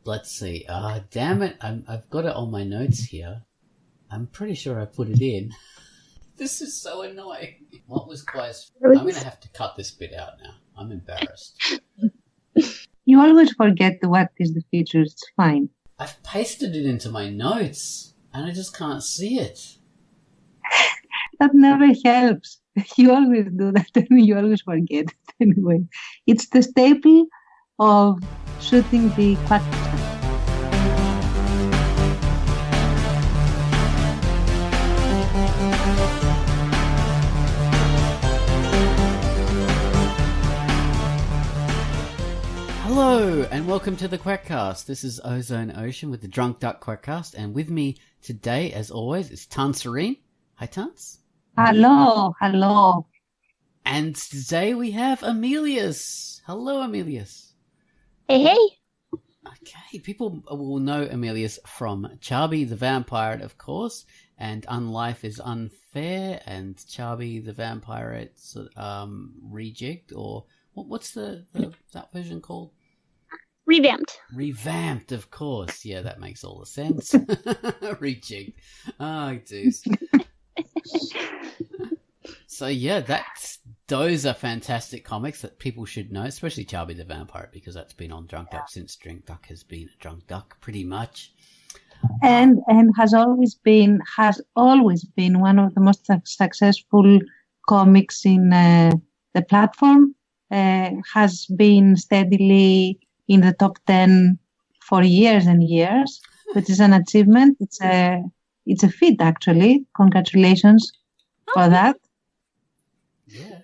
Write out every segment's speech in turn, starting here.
let's see. Damn it. I've got it on my notes here. I'm pretty sure I put it in. This is so annoying. What was Quackast? I'm going to have to cut this bit out now. I'm embarrassed. You always forget what is the feature. It's fine. I've pasted it into my notes, and I just can't see it. That never helps. You always do that, and you always forget it anyway. It's the staple of shooting the Quackast. Hello, and welcome to the Quackast. This is Ozone Ocean with the Drunk Duck Quackast, and with me today, as always, is Tanserine. Hi, Tans. Hello, hello. And today we have Amelius. Hello, Amelius. Hey, hey. Okay, people will know Amelius from Charby the Vampire, of course, and Unlife is Unfair, and Charby the Vampire, Rejigged, or what's the that version called? Revamped, of course. Yeah, that makes all the sense. Rejigged. Oh, dude. So yeah, those are fantastic comics that people should know, especially Charby the Vampire, because that's been on Drunk Duck since Drunk Duck has been a Drunk Duck, pretty much. And has always been one of the most successful comics in the platform. Has been steadily in the top 10 for years and years, which is an achievement. It's a feat, actually. Congratulations for that. Yeah,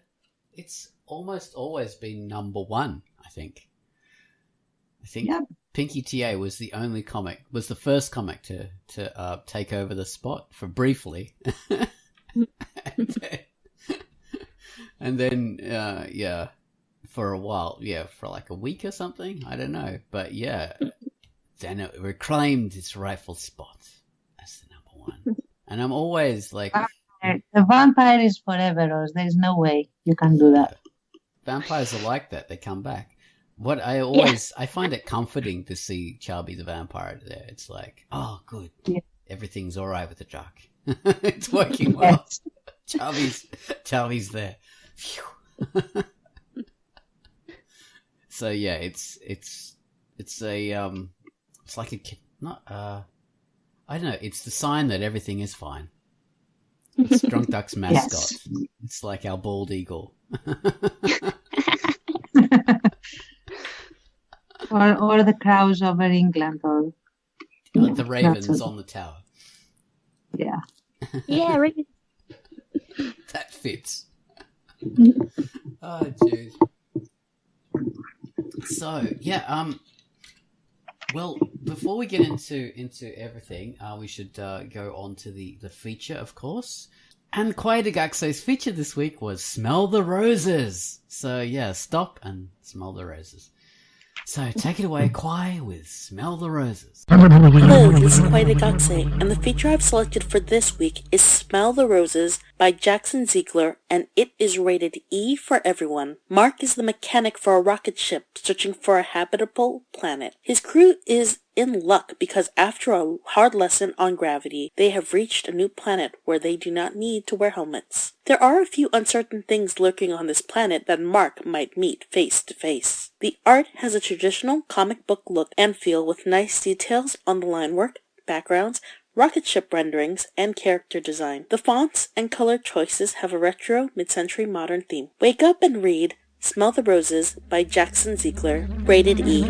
it's almost always been number one, I think. Yep. Pinky TA was the first comic to take over the spot for briefly. and then for a while, for like a week or something, I don't know. But yeah, then it reclaimed its rightful spot as the number one. And I'm always like... The vampire is forever, Rose. There's no way you can do that. Vampires are like that. They come back. I find it comforting to see Charby the Vampire there. It's like, oh, good. Yeah. Everything's all right with the drug. It's working well. Yes. Charby's there. Phew. So yeah, it's like I don't know. It's the sign that everything is fine. It's Drunk Duck's mascot. Yes. It's like our bald eagle. or the crows over England, or the ravens on the tower. Yeah. Yeah, ravens. That fits. Oh, dude. So yeah, well, before we get into everything, we should go on to the feature, of course. And Quackast's feature this week was Smell the Roses. So yeah, stop and smell the roses. So take it away, Quai, with Smell the Roses. Hello, this is Quackast, and the feature I've selected for this week is Smell the Roses by Jackson Ziegler, and it is rated E for everyone. Mark is the mechanic for a rocket ship searching for a habitable planet. His crew is in luck because after a hard lesson on gravity, they have reached a new planet where they do not need to wear helmets. There are a few uncertain things lurking on this planet that Mark might meet face to face. The art has a traditional comic book look and feel with nice details on the line work, backgrounds, rocket ship renderings, and character design. The fonts and color choices have a retro mid-century modern theme. Wake up and read Smell the Roses by Jackson Ziegler, rated E.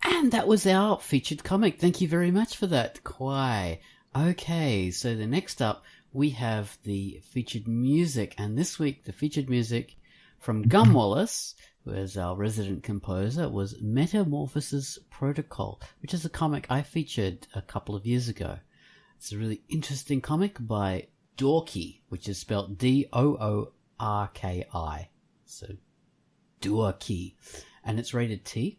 And that was our featured comic. Thank you very much for that, Quai. Okay, so the next up we have the featured music, and this week the featured music from Gum Wallace, who is our resident composer, was Metamorphosis Protocol, which is a comic I featured a couple of years ago. It's a really interesting comic by Doorkey, which is spelled Doorki. So Doorkey. And it's rated T.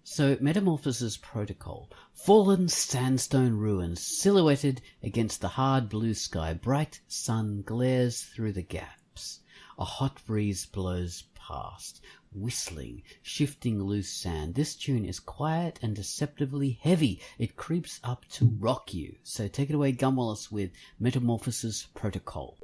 So Metamorphosis Protocol. Fallen sandstone ruins silhouetted against the hard blue sky. Bright sun glares through the gaps. A hot breeze blows past. whistling, shifting loose sand. This tune is quiet and deceptively heavy. It creeps up to rock you. So take it away, Gun Wallace, with Metamorphosis Protocol.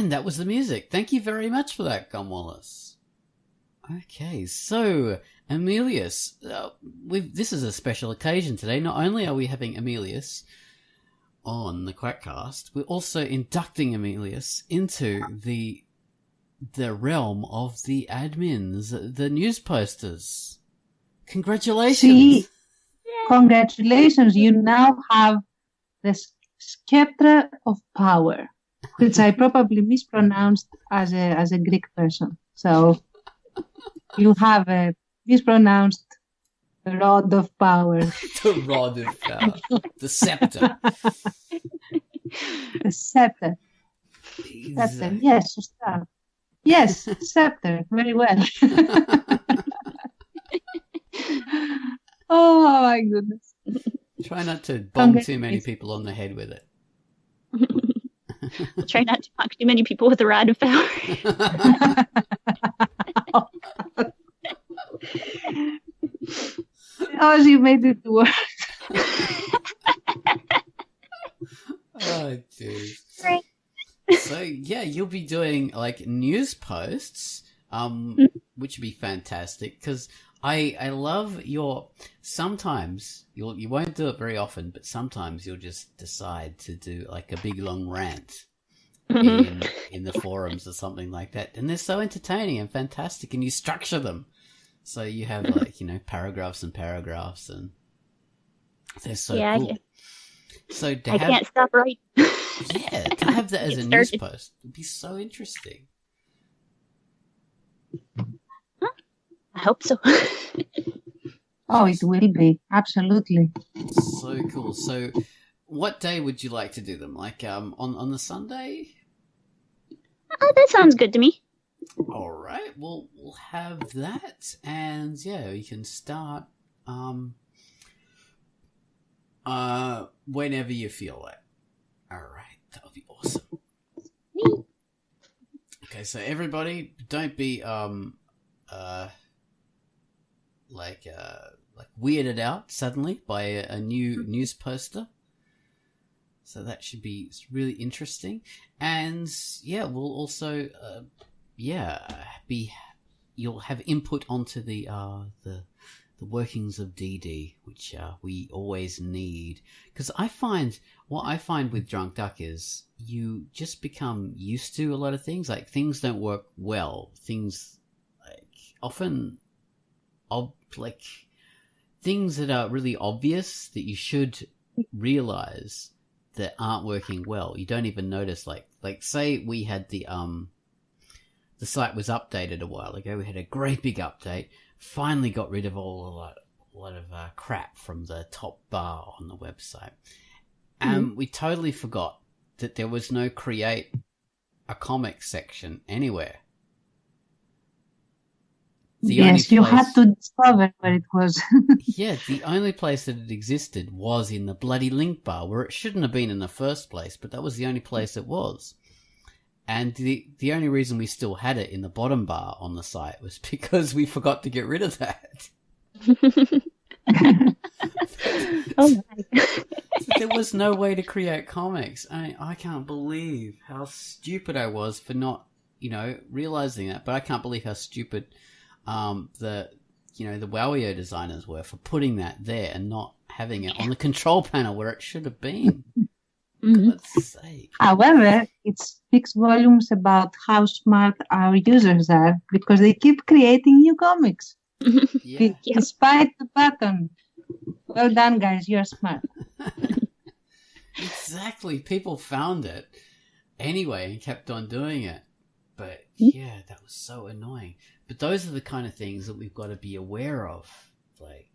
That was the music. Thank you very much for that, Gun Wallace. Okay, so Amelius, this is a special occasion today. Not only are we having Amelius on the Quackast, we're also inducting Amelius into the realm of the admins, the news posters. Congratulations! See, congratulations! You now have the scepter of power, which I probably mispronounced as a Greek person. So you have a mispronounced rod of power. The rod of power. The scepter. The scepter. Scepter. Yes, star. Yes, scepter. Very well. Oh my goodness. Try not to bomb too many people on the head with it. I'll try not to mock too many people with a rod of power. Oh, you made it worse. Oh, dude. So, yeah, you'll be doing, like, news posts, which would be fantastic, because I love sometimes, you won't do it very often, but sometimes you'll just decide to do, like, a big, long rant in the forums or something like that, and they're so entertaining and fantastic, and you structure them. So you have, like, paragraphs and paragraphs, and they're so cool. So I can't stop writing. Yeah, to have that as a news post would be so interesting. I hope so. Oh, it will be. Absolutely. So cool. So what day would you like to do them? Like on the Sunday? That sounds good to me. All right. Well, we'll have that, and yeah, you can start whenever you feel it. All right, that'll be awesome. Okay, so everybody, don't be like weirded out suddenly by a new news poster. So that should be really interesting, and yeah, we'll also you'll have input onto the workings of DD, which we always need, because what I find with Drunk Duck is you just become used to a lot of things. Like, things don't work well. Things like often things that are really obvious that you should realize that aren't working well. You don't even notice, like say we had the site was updated a while ago. We had a great big update. Finally got rid of a lot of crap from the top bar on the website. We totally forgot that there was no create a comic section anywhere. Yes, you had to discover where it was. Yeah, the only place that it existed was in the bloody link bar, where it shouldn't have been in the first place, but that was the only place it was. And the only reason we still had it in the bottom bar on the site was because we forgot to get rid of that. Oh my. There was no way to create comics. I can't believe how stupid I was for not, realizing that. But I can't believe how stupid the Wowio designers were for putting that there and not having it on the control panel where it should have been. God's sake. However, it speaks volumes about how smart our users are, because they keep creating new comics. Yeah. Despite the button. Well done, guys. You're smart. Exactly. People found it anyway and kept on doing it. But yeah, that was so annoying. But those are the kind of things that we've got to be aware of. Like,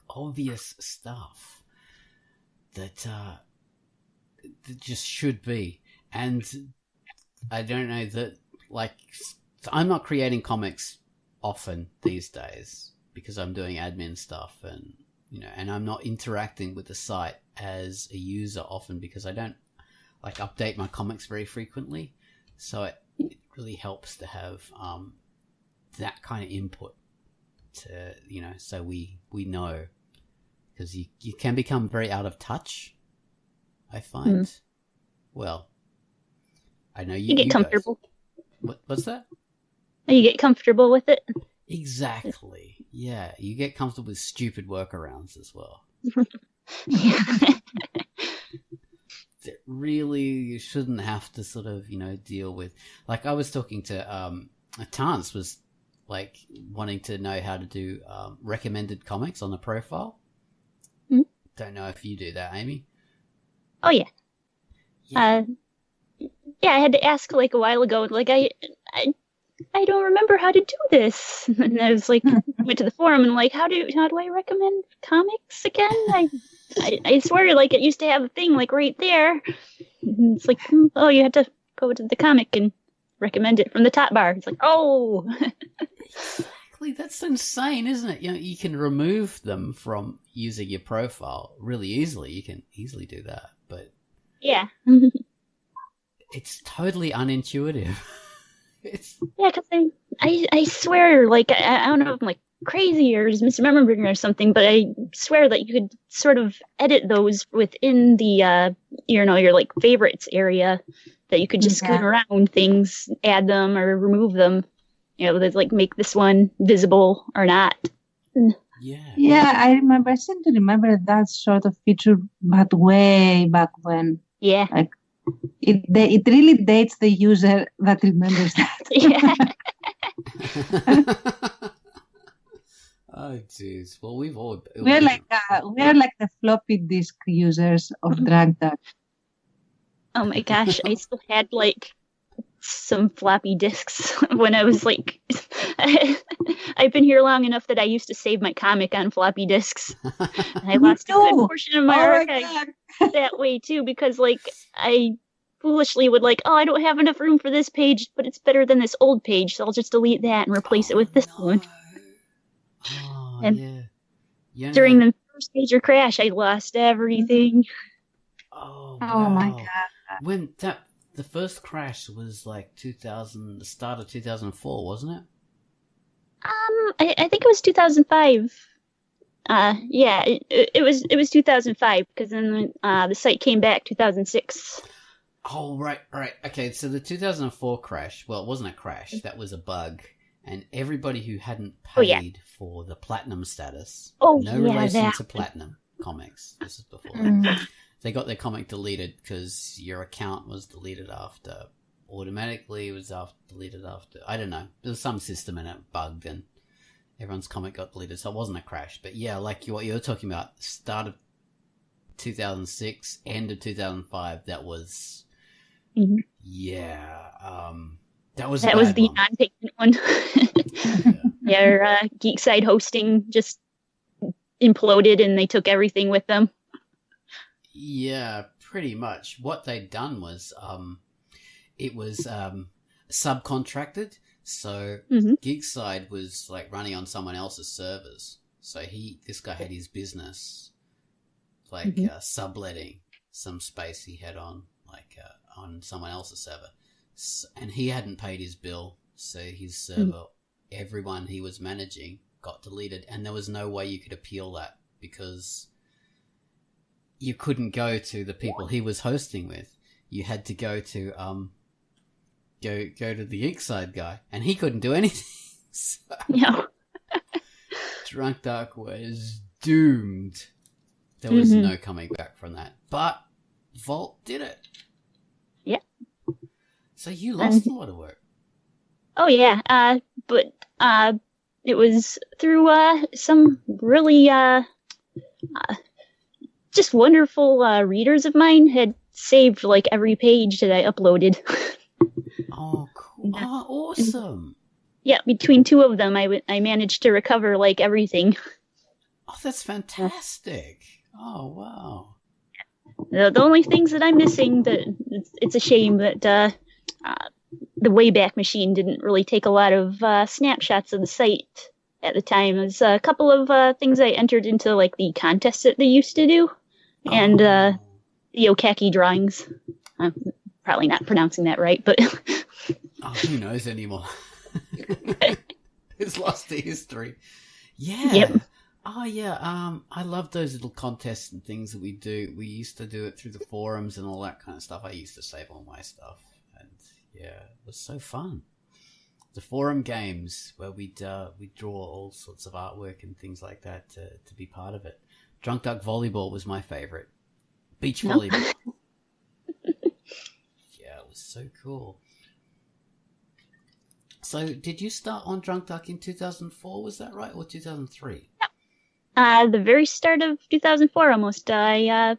obvious stuff that just should be. And I don't know that, like, I'm not creating comics often these days because I'm doing admin stuff and, and I'm not interacting with the site as a user often because I don't, like, update my comics very frequently. So it really helps to have that kind of input to, so we know, because you can become very out of touch, I find. Well, I know you get comfortable. What's that? You get comfortable with it. Exactly. Yeah, you get comfortable with stupid workarounds as well. That really you shouldn't have to sort of, deal with. Like, I was talking to Tance was like wanting to know how to do recommended comics on the profile. Don't know if you do that, Amy. Oh yeah. Yeah, I had to ask like a while ago. Like I don't remember how to do this, and I was like, went to the forum and like, how do I recommend comics again? I swear, like it used to have a thing like right there. And it's like, oh, you had to go to the comic and recommend it from the top bar. It's like, oh. Exactly, that's insane, isn't it? You can remove them from using your profile really easily. You can easily do that, but yeah, it's totally unintuitive. Yeah, because I swear, like I don't know if I'm like crazy or just misremembering or something, but I swear that you could sort of edit those within the your like favorites area, that you could just scoot around things, add them or remove them. Like make this one visible or not. Yeah, I seem to remember that sort of feature, but way back when. Yeah. Like, it really dates the user that remembers that. Yeah. Oh, jeez. Well, we're like the floppy disk users of Drag Duck. Oh my gosh, I still had like some floppy disks when I was like, I've been here long enough that I used to save my comic on floppy disks. And I lost a good portion of my archive that way too, because like I foolishly would like, I don't have enough room for this page, but it's better than this old page, so I'll just delete that and replace it with this one. Oh, and during the first major crash, I lost everything. Oh, wow. My God. When the first crash was like the start of 2004, wasn't it? I think it was 2005. Yeah, it was 2005, because then the site came back 2006. Oh, right. Okay, so the 2004 crash, well, it wasn't a crash, that was a bug. And everybody who hadn't paid for the platinum status, relation to platinum comics, this is before that, they got their comic deleted because your account was deleted after, automatically was deleted after, I don't know, there was some system in it bugged and everyone's comic got deleted, so it wasn't a crash. But yeah, like what you're talking about, start of 2006, end of 2005, that was, that was the one. non-payment one. Their Geekside hosting just imploded and they took everything with them. Yeah, pretty much. What they'd done was, it was subcontracted. So Geekside was like running on someone else's servers. So this guy had his business, like subletting some space he had on someone else's server, and he hadn't paid his bill. So his server, everyone he was managing, got deleted, and there was no way you could appeal that because you couldn't go to the people he was hosting with. You had to go to go to the Geekside guy, and he couldn't do anything. So No. Drunk Duck was doomed. There was no coming back from that. But Vault did it. Yeah. So you lost a lot of work. Oh yeah, but it was through some really just wonderful readers of mine had saved like every page that I uploaded. Oh, cool. Oh, awesome. Yeah, between two of them, I managed to recover like everything. Oh, that's fantastic. Oh, wow. The only things that I'm missing, that it's a shame that the Wayback Machine didn't really take a lot of snapshots of the site at the time. There's a couple of things I entered into like the contests that they used to do, and the Okaki drawings. I'm probably not pronouncing that right, but who knows anymore? It's lost to history. Yeah. Yep. Oh yeah. I love those little contests and things that we do. We used to do it through the forums and all that kind of stuff. I used to save all my stuff, and yeah, it was so fun. The forum games where we'd draw all sorts of artwork and things like that to be part of it. Drunk Duck Volleyball was my favorite. Beach volleyball. Yeah, it was so cool. So, did you start on Drunk Duck in 2004? Was that right, or 2003? The very start of 2004, almost. My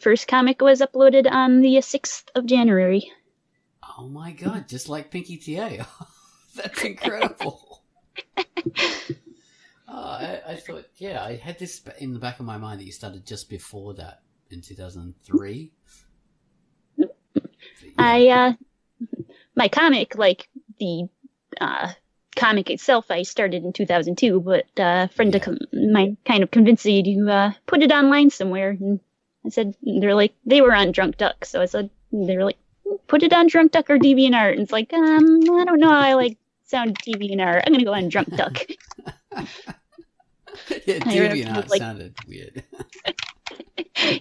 first comic was uploaded on the 6th of January. Oh my god! Just like Pinky TA. That's incredible. I thought, yeah, I had this in the back of my mind that you started just before that in 2003. Yeah. My comic, like the comic itself, I started in 2002, but a friend of mine kind of convinced me to put it online somewhere. And I said, they were on Drunk Duck, so I said, they were like, put it on Drunk Duck or DeviantArt. And it's like, I don't know, I like sound DeviantArt. I'm gonna go on Drunk Duck. Yeah, DeviantArt sounded weird.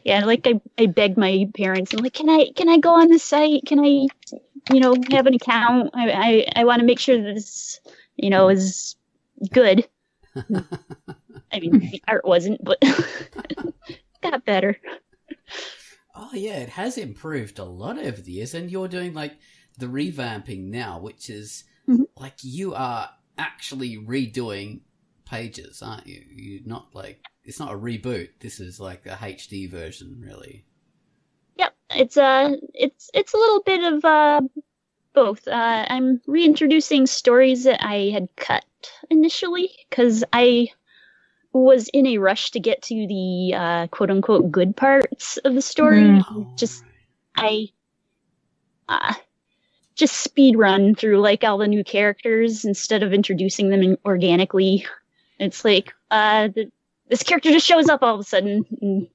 Yeah, like I begged my parents, I'm like, can I go on the site? Can I, have an account? I want to make sure that this, is good. I mean, the art wasn't, but got better. Oh yeah, it has improved a lot over the years, and you're doing like the revamping now, which is like you are actually redoing pages, aren't you? You're not like, it's not a reboot. This is like a HD version, really. Yep, it's a little bit of both. I'm reintroducing stories that I had cut initially because I was in a rush to get to the quote unquote good parts of the story. I just speed run through like all the new characters instead of introducing them organically. It's like this character just shows up all of a sudden. And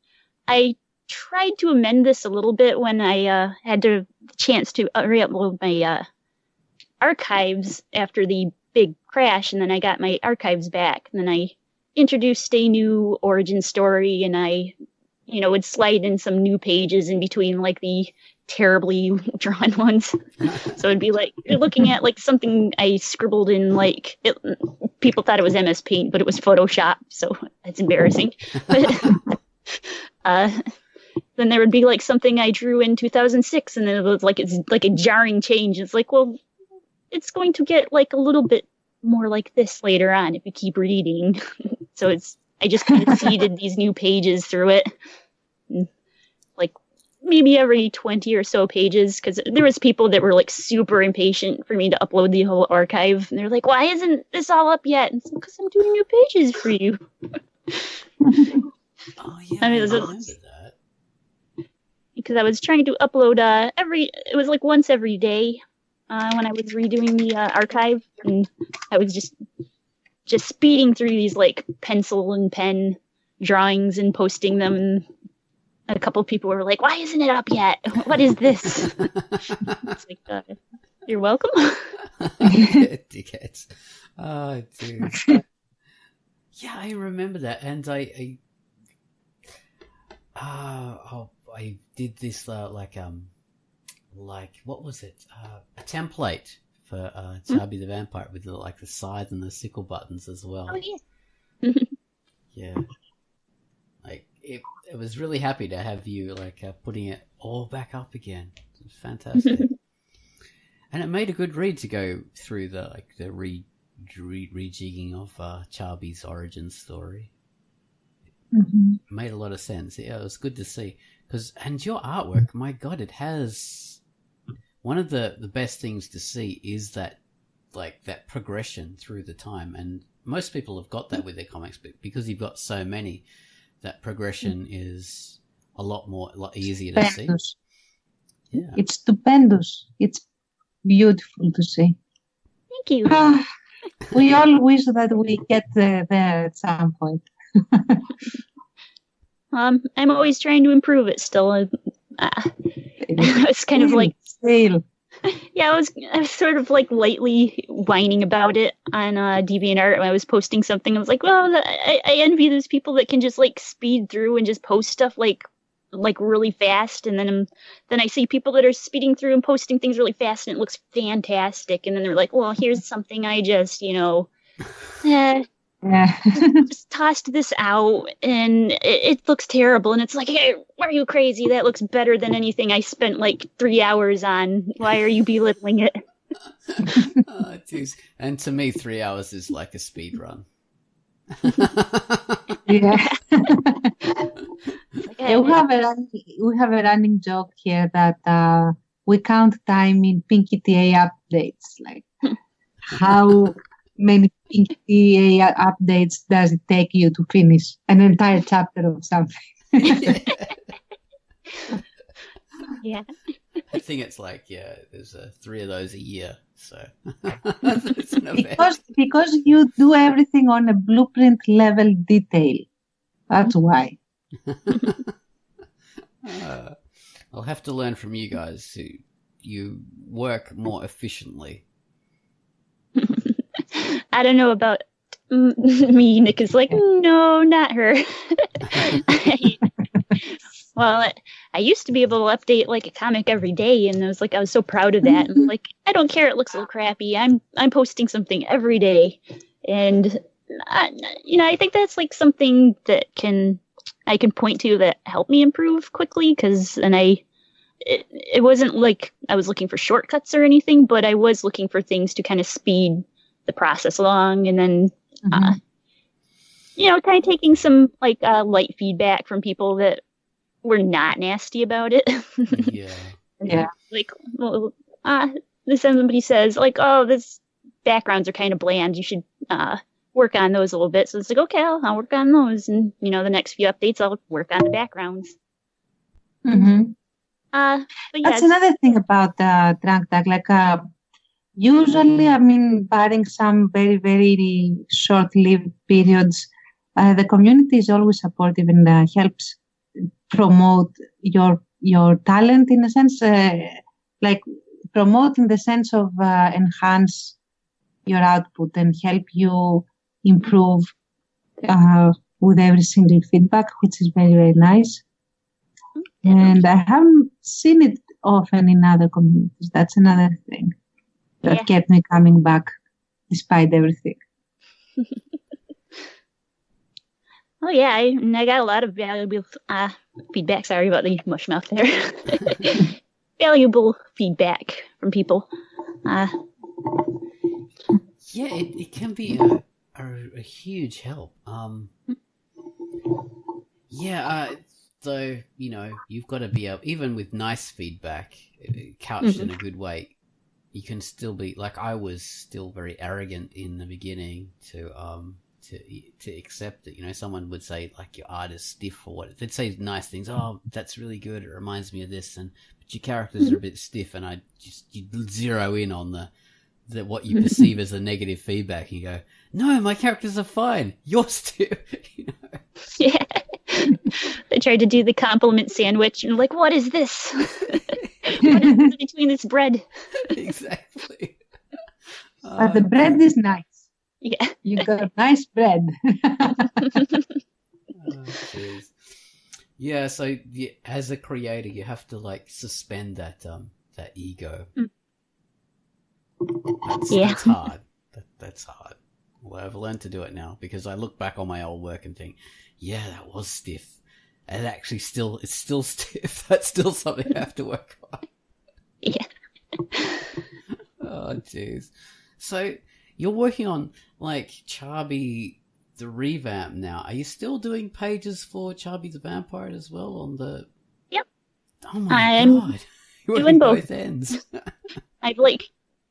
I tried to amend this a little bit when I had the chance to re-upload my archives after the big crash, and then I got my archives back, and then I introduced a new origin story, and I would slide in some new pages in between like the terribly drawn ones. So it'd be like you're looking at like something I scribbled in, like people thought it was MS Paint, but it was Photoshop, so it's embarrassing. But then there would be like something I drew in 2006, and then it was like, it's like a jarring change. It's like, well, it's going to get like a little bit more like this later on if you keep reading. So I just kind of seeded these new pages through it. like maybe every 20 or so pages, because there was people that were like super impatient for me to upload the whole archive, and they're like, why isn't this all up yet? And it's because I'm doing new pages for you. Oh yeah, I mean, I remember that. Because I was trying to upload it was like once every day when I was redoing the archive, and I was just speeding through these like pencil and pen drawings and posting them, and a couple of people were like, why isn't it up yet? What is this? It's like, you're welcome. Dickheads. Oh, dude. Yeah, I remember that, and I did this like what was it? A template for Chubby the Vampire with the scythe and the sickle buttons as well. Oh yeah. Yeah. Like it was really happy to have you putting it all back up again. It was fantastic. And it made a good read to go through the rejigging of Chubby's origin story. Mm-hmm. It made a lot of sense. Yeah, it was good to see. And your artwork, my God, it has one of the best things to see is that that progression through the time. And most people have got that with their comics, but because you've got so many, that progression is a lot easier to see. Yeah. It's stupendous. It's beautiful to see. Thank you. We all wish that we get there at some point. I'm always trying to improve it still. It's kind of like still. Yeah, I was sort of like lightly whining about it on DeviantArt when I was posting something. I was like, well, I envy those people that can just like speed through and just post stuff like really fast, and then I see people that are speeding through and posting things really fast and it looks fantastic, and then they're like, well, here's something I just just tossed this out and it looks terrible, and it's like, hey, are you crazy? That looks better than anything I spent like 3 hours on. Why are you belittling it? Oh, geez. And to me, 3 hours is like a speed run. Yeah. We have a running joke here that we count time in Pinky TA updates. Like, how many Pinky TA updates does it take you to finish an entire chapter of something? Yeah. I think it's there's 3 of those a year. So because you do everything on a blueprint level detail. That's why. I'll have to learn from you guys. You work more efficiently. I don't know about me. Nick is like, no, not her. Well, I used to be able to update like a comic every day, and I was so proud of that. And like, I don't care, it looks a little crappy. I'm posting something every day, and I think that's like something that I can point to that helped me improve quickly, because it wasn't like I was looking for shortcuts or anything, but I was looking for things to kind of speed the process along, and then kind of taking some like light feedback from people that were not nasty about it. Yeah. Like, well, somebody says like, oh, this backgrounds are kind of bland, you should work on those a little bit. So it's like, okay, I'll work on those, and the next few updates I'll work on the backgrounds. Mm-hmm. But that's another thing about Drunk Tag. Like, usually, I mean, barring some very, very short-lived periods, the community is always supportive and helps promote your talent in a sense, like promote in the sense of enhance your output and help you improve with every single feedback, which is very, very nice. And I haven't seen it often in other communities. That's another thing that kept me coming back despite everything. Oh yeah, I got a lot of valuable feedback. Sorry about the mush mouth there. Valuable feedback from people. Yeah, it can be a huge help. So, you've got to be able, even with nice feedback, couched in a good way, you can still be, like, I was still very arrogant in the beginning to accept it. Someone would say, like, your art is stiff or what. They'd say nice things. Oh, that's really good. It reminds me of this. But your characters are a bit stiff, and you zero in on the what you perceive as the negative feedback. You go, no, my characters are fine. You're stiff. Yeah. I tried to do the compliment sandwich and like, what is this? What is this between this bread? Exactly. But the bread is nice. Yeah. You got nice bread. Jeez. Yeah, so as a creator, you have to like suspend that ego. That's hard. That's hard. Well, I've learned to do it now because I look back on my old work and think, yeah, that was stiff. And actually it's still stiff. That's still something I have to work on. Yeah. Oh, jeez. So you're working on like Charby the revamp now. Are you still doing pages for Charby the Vampire as well on the... Yep. Oh my God. You're doing both ends.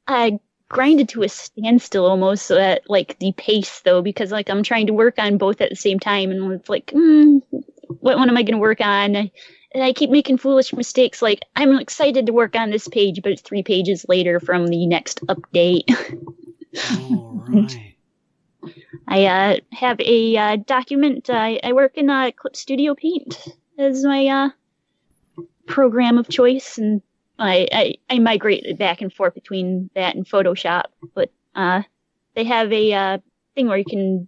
I grinded to a standstill almost at like the pace though, because like I'm trying to work on both at the same time, and it's like, what one am I going to work on? And I keep making foolish mistakes. Like, I'm excited to work on this page, but it's 3 pages later from the next update. All right. I have a document. I work in Clip Studio Paint as my program of choice, and I migrate back and forth between that and Photoshop. But they have a thing where you can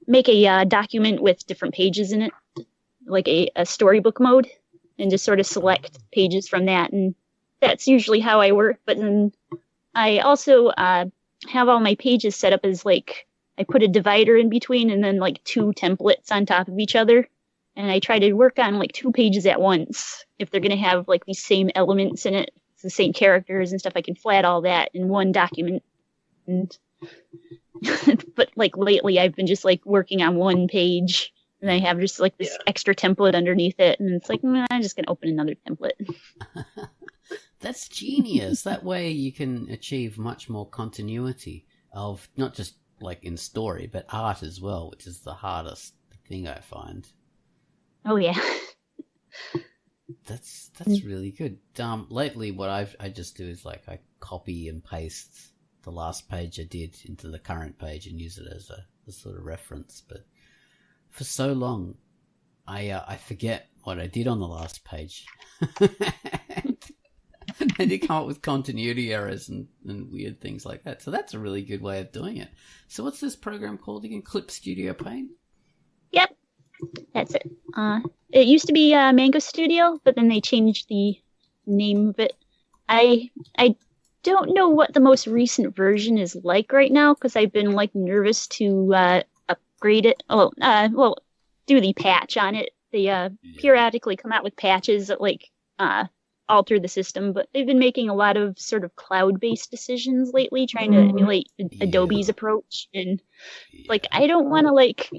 make a document with different pages in it, like a storybook mode, and just sort of select pages from that. And that's usually how I work. But then I also have all my pages set up as like, I put a divider in between and then like 2 templates on top of each other. And I try to work on like 2 pages at once. If they're going to have like these same elements in it, the same characters and stuff, I can flat all that in one document. And but like lately I've been just like working on 1 page, and I have just like this extra template underneath it. And it's like, I'm just going to open another template. That's genius. That way you can achieve much more continuity of not just like in story, but art as well, which is the hardest thing I find. Oh yeah. That's really good. Lately what I just do is like I copy and paste the last page I did into the current page and use it as a sort of reference. But for so long, I forget what I did on the last page. And you come up with continuity errors and weird things like that. So that's a really good way of doing it. So what's this program called again? Clip Studio Paint? Yep. That's it. It used to be Mango Studio, but then they changed the name of it. I don't know what the most recent version is like right now, because I've been like nervous to upgrade it. Do the patch on it. They periodically come out with patches that like alter the system, but they've been making a lot of sort of cloud-based decisions lately, trying to emulate Adobe's approach. And like, I don't want to like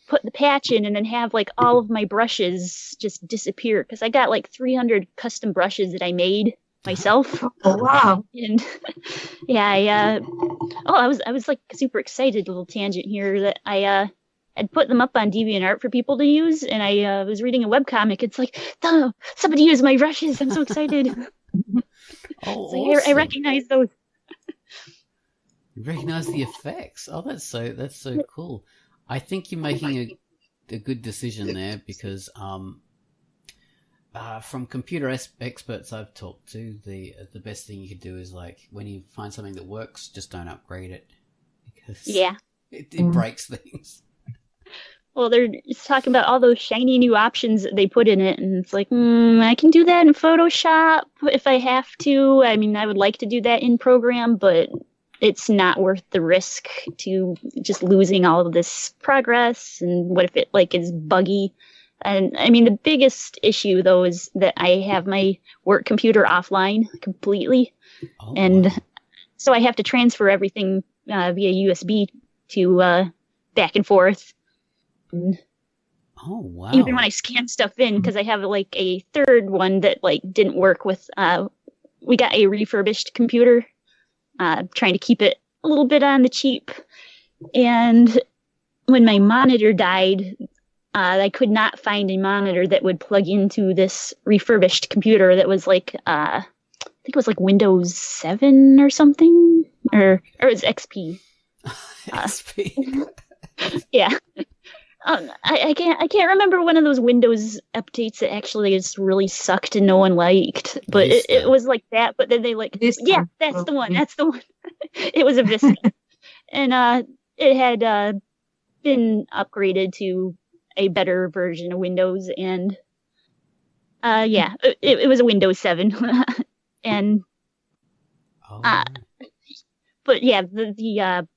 put the patch in and then have like all of my brushes just disappear, because I got like 300 custom brushes that I made myself. Oh wow! And yeah, I was like super excited. Little tangent here that I had put them up on DeviantArt for people to use, and I was reading a webcomic. It's like, oh, somebody used my brushes. I'm so excited. Oh, so awesome. I recognize those. You recognize the effects. Oh, that's so cool. I think you're making a good decision there, because from computer experts I've talked to, the best thing you could do is like, when you find something that works, just don't upgrade it, because it breaks things. Well, they're just talking about all those shiny new options that they put in it, and it's like, I can do that in Photoshop if I have to. I mean, I would like to do that in program, but it's not worth the risk to just losing all of this progress. And what if it like is buggy? And I mean, the biggest issue though is that I have my work computer offline completely, and so I have to transfer everything via USB to back and forth. Oh, wow. Even when I scan stuff in, because I have like a third one that like didn't work with. We got a refurbished computer, trying to keep it a little bit on the cheap. And when my monitor died, I could not find a monitor that would plug into this refurbished computer that was like, I think it was like Windows 7 or something, or it was XP. XP. Yeah. I can't remember one of those Windows updates that actually just really sucked and no one liked, but it was like that. But then they like, Vista. yeah, that's the one. It was a Vista, and it had been upgraded to a better version of Windows, and yeah, it was a Windows 7, and but yeah, the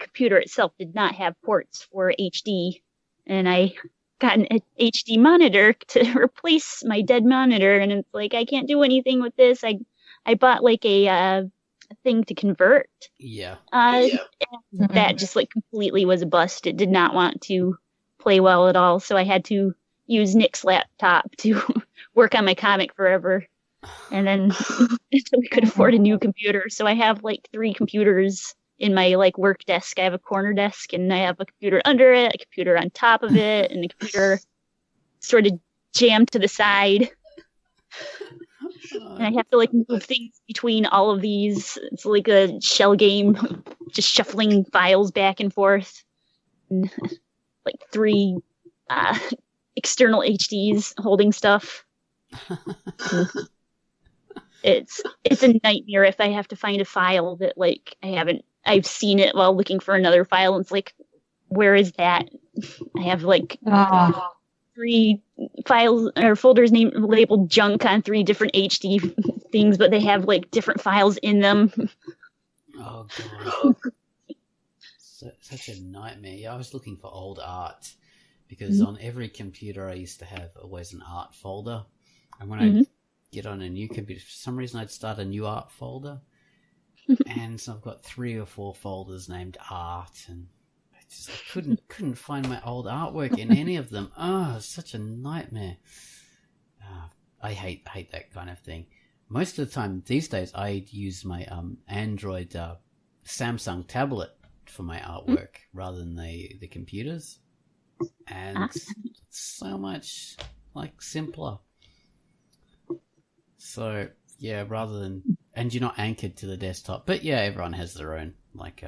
computer itself did not have ports for HD, and I got an HD monitor to replace my dead monitor, and it's like I can't do anything with this. I bought like a thing to convert. Yeah. And that just like completely was a bust. It did not want to play well at all, so I had to use Nick's laptop to work on my comic forever, and then until we could afford a new computer. So I have like 3 computers in my like work desk. I have a corner desk, and I have a computer under it, a computer on top of it, and a computer sort of jammed to the side. And I have to like move things between all of these. It's like a shell game, just shuffling files back and forth. And like 3 external HDs holding stuff. It's a nightmare if I have to find a file that like I've seen it while looking for another file, and it's like, where is that? I have like 3 files or folders labeled junk on 3 different HD things, but they have like different files in them. Oh god. Such a nightmare. Yeah, I was looking for old art because on every computer I used to have always an art folder, and when I get on a new computer, for some reason I'd start a new art folder. And so I've got 3 or 4 folders named art, and I couldn't find my old artwork in any of them. Oh, it's such a nightmare. I hate that kind of thing. Most of the time these days I use my Android Samsung tablet for my artwork rather than the computers, and it's so much like simpler. So yeah, rather than, and you're not anchored to the desktop. But yeah, everyone has their own like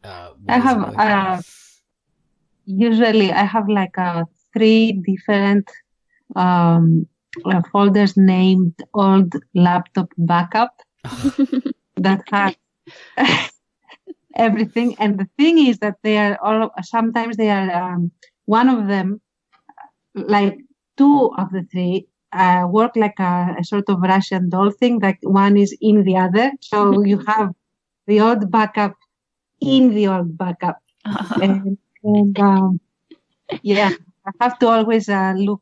I have usually I have like 3 different folders named old laptop backup that have everything. And the thing is that they are sometimes they are one of them, like 2 of the 3 work like a sort of Russian doll thing, like one is in the other. So you have the old backup in the old backup. And yeah, I have to always look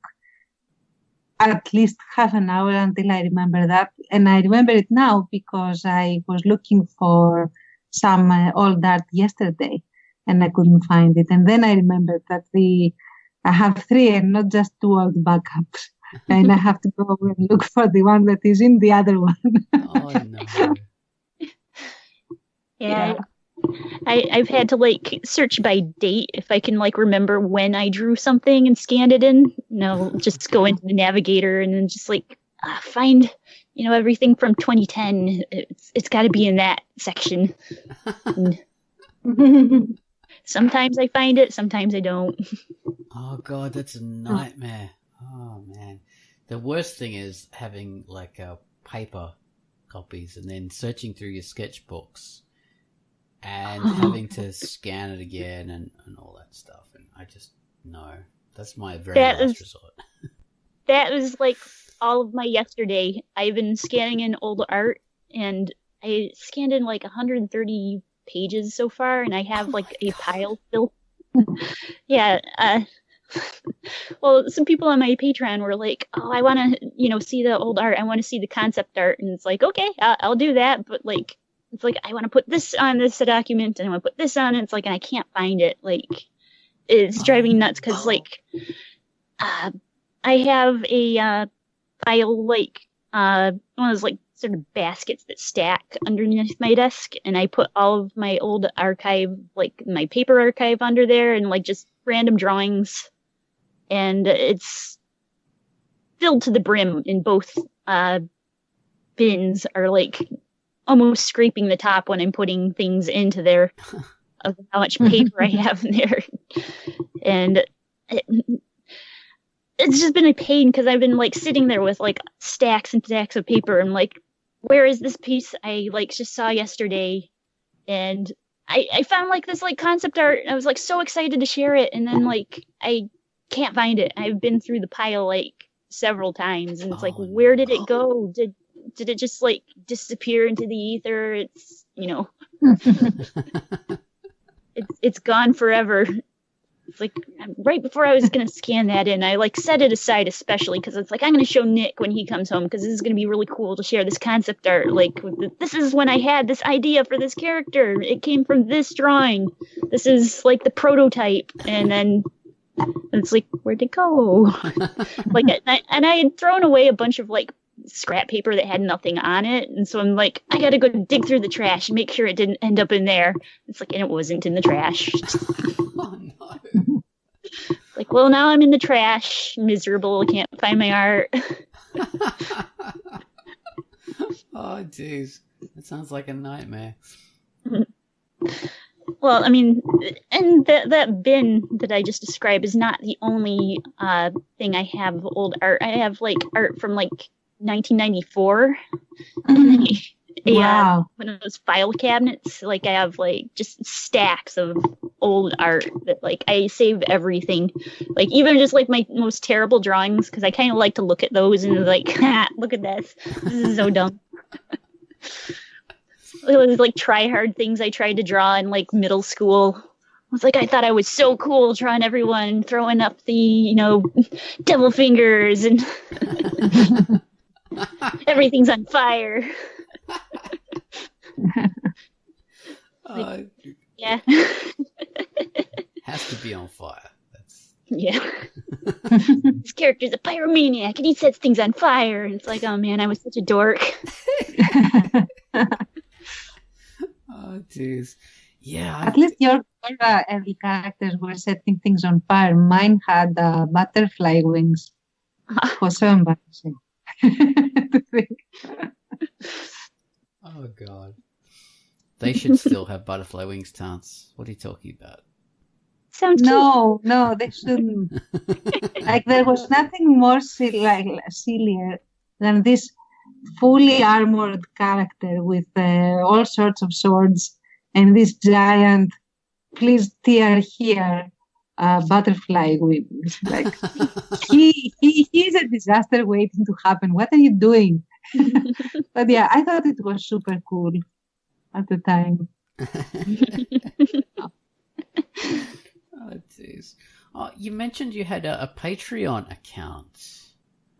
at least half an hour until I remember that. And I remember it now because I was looking for some old art yesterday and I couldn't find it. And then I remembered that I have 3 and not just 2 old backups. And I have to go and look for the one that is in the other one. Oh no. Yeah. I've had to like search by date if I can like remember when I drew something and scanned it in. Just go into the navigator and then just like find everything from 2010. It's got to be in that section. Sometimes I find it, sometimes I don't. Oh god, that's a nightmare. Oh man, the worst thing is having like paper copies and then searching through your sketchbooks and having to scan it again and all that stuff. And I just, no, that's my very last resort. That was like all of my yesterday. I've been scanning in old art, and I scanned in like 130 pages so far, and I have like a pile still. Yeah. Well, some people on my Patreon were like, "Oh, I want to, see the old art. I want to see the concept art." And it's like, okay, I'll do that. But like, it's like I want to put this on this document, and I want to put this on. And it's like, and I can't find it. Like, it's driving me nuts because I have a file one of those sort of baskets that stack underneath my desk, and I put all of my old archive, my paper archive, under there, and just random drawings, and it's filled to the brim. In both bins are almost scraping the top when I'm putting things into there of how much paper I have in there, and it's just been a pain because I've been sitting there with stacks and stacks of paper and where is this piece I just saw yesterday? And I found this concept art. And I was so excited to share it, and then I can't find it. I've been through the pile several times, and it's where did it go? Did it just disappear into the ether? It's it's gone forever. It's right before I was going to scan that in, I set it aside especially because it's I'm going to show Nick when he comes home because this is going to be really cool to share this concept art. This is when I had this idea for this character. It came from this drawing. This is the prototype. And then it's where'd it go? And I had thrown away a bunch of scrap paper that had nothing on it. And so I'm I got to go dig through the trash and make sure it didn't end up in there. It's and it wasn't in the trash. Oh, no. Well, now I'm in the trash, miserable, can't find my art. Oh, jeez. That sounds like a nightmare. Well, I mean, and that bin that I just described is not the only thing I have of old art. I have art from 1994. Wow. One of those file cabinets. I have just stacks of old art that I save everything. Even just my most terrible drawings, because I kind of like to look at those and look at this. This is so dumb. It was try hard things I tried to draw in middle school. I was I thought I was so cool drawing everyone throwing up the devil fingers and everything's on fire. Yeah. Has to be on fire. Yeah. This character's a pyromaniac and he sets things on fire. And it's oh man, I was such a dork. Oh, jeez. Yeah. At least your early characters were setting things on fire. Mine had butterfly wings. It was so embarrassing to think. Oh, God. They should still have butterfly wings, Tance. What are you talking about? Sounds No, they shouldn't. There was nothing more sillier than this fully armored character with all sorts of swords and this giant, please tear here, butterfly wings. He's a disaster waiting to happen. What are you doing? But yeah, I thought it was super cool at the time. Oh, jeez. Oh, you mentioned you had a Patreon account.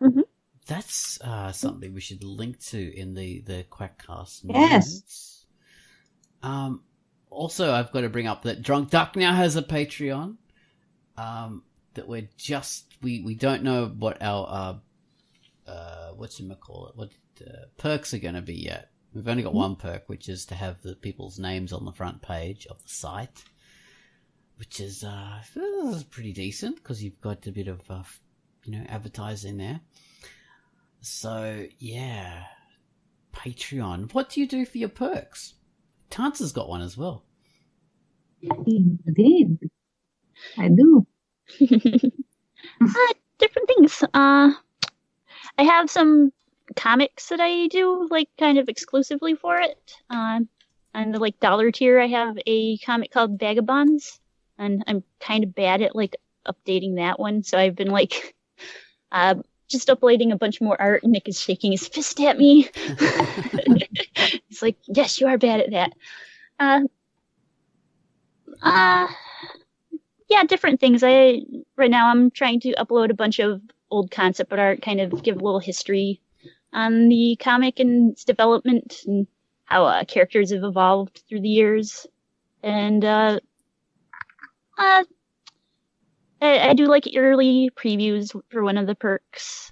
Mm-hmm. That's something we should link to in the Quackast Yes. notes. Also, I've got to bring up that Drunk Duck now has a Patreon. That we don't know what our what perks are going to be yet. We've only got one perk, which is to have the people's names on the front page of the site, which is pretty decent because you've got a bit of advertising there. So yeah, Patreon. What do you do for your perks? Tance has got one as well. Indeed, I do. Different things. I have some comics that I do kind of exclusively for it. On the dollar tier, I have a comic called Vagabonds, and I'm kind of bad at updating that one. So I've been just uploading a bunch more art, and Nick is shaking his fist at me. He's yes, you are bad at that. Yeah, different things. Right now I'm trying to upload a bunch of old concept art, kind of give a little history on the comic and its development and how characters have evolved through the years. And I do like early previews for one of the perks.